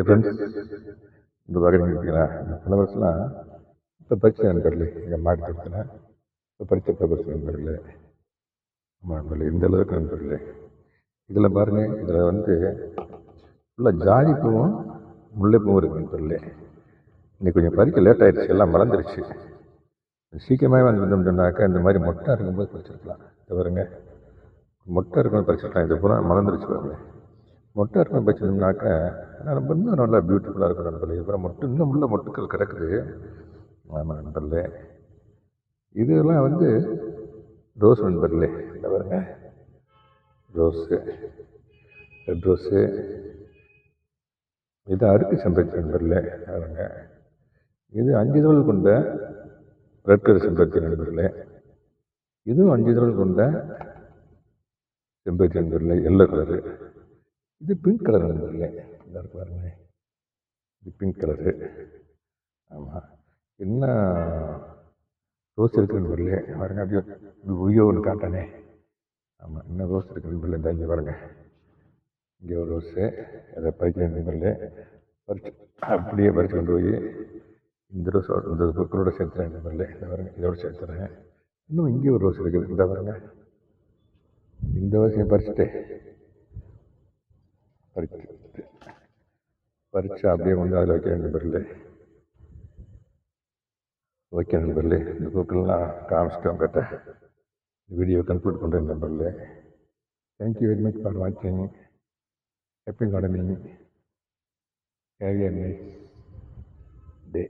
Friends, இந்த பார்க்குறீங்க பார்த்தீங்களா, இந்த ஃப்ளவர்ஸ்லாம் இப்போ பறிச்ச நண்பர்களே, எங்கள் மாடி தோட்டத்தில் இப்போ பறித்த ஃப்ளவர்ஸ் நண்பர்களே. ஆமாம் நண்பர்களே, இந்த அளவுக்கு நண்பர்களே. இதில் பாருங்கள், இதில் வந்து ஃபுல்லாக ஜாதி பூவும் முல்லைப்பூவும் இருக்குது நண்பர்களே. இன்னைக்கு கொஞ்சம் பறிக்க லேட் ஆகிடுச்சு, எல்லாம் மறந்துடுச்சு. சீக்கிரமாகவே வந்துருந்தோம்னாக்கா இந்த மாதிரி மொட்டை இருக்கும்போது பறிச்சிருக்கலாம். இதை பாருங்க, மொட்டை இருக்கும்போது பறிச்சிருக்கலாம். இது பூரா மறந்துடுச்சு பாருங்க. மொட்டை இருக்கும் பறிச்சிருந்தோம்னாக்கா ரொம்ப இன்னும் நல்லா பியூட்டிஃபுல்லாக இருக்கும் நண்பர்களே. அப்புறம் மொட்டு இன்னும் உள்ள மொட்டுக்கள் கிடக்குது. ஆமாம் நண்பர்களே, இதெல்லாம் வந்து ரோஸ் நண்பர்களே. இந்த பாருங்க, ரோஸு, ரெட் ரோஸு, இது அடுக்கு செம்பருத்தி நண்பர்களே. பாருங்க, இது 5 இதழ்கள் கொண்ட ரெட் கலர் செம்பருத்தி நண்பர்களே. இதுவும் 5 இதழ்கள் கொண்ட செம்பருத்தி நண்பர்களே, எல்லோ கலரு. இது பிங்க் கலர் நண்பர்களே. எல்லாருக்கும் பாருங்க, இது பிங்க் கலரு. ஆமாம், என்ன ரோஸ் இருக்கு நண்பர்களே. பாருங்க, அப்படியே உயோ ஒன்று காட்டானே. ஆமாம், இன்னும் ரோஸ் இருக்கு நண்பர்களே. இந்த இங்கே பாருங்க, இங்கே ஒரு ரோஸு. அதை பறிக்கிற நண்பர்களே, பறிச்சு அப்படியே பறித்து கொண்டு போய் இந்த ரோஸ் இந்த பூக்களோட சேர்த்துறேன் நண்பர்களே. இந்த பாருங்க, இதோட சேர்த்துறேன். இன்னும் இங்கே ஒரு ரோஸ் இருக்குது. இந்த பாருங்க, இந்த ரோஸையும் பறித்து அப்படியே கொண்டு அதில் வைக்கிற நண்பர்களே. ஓகே நண்பர்களே, இந்த பூக்கள்லாம் காமிச்சிட்டு உங்கள்கிட்ட வீடியோ கன்க்ளூட் பண்ணுறேன் நண்பர்களே. தேங்க்யூ வெரி மச் ஃபார் வாட்சிங். Happy gardening. Have a nice day.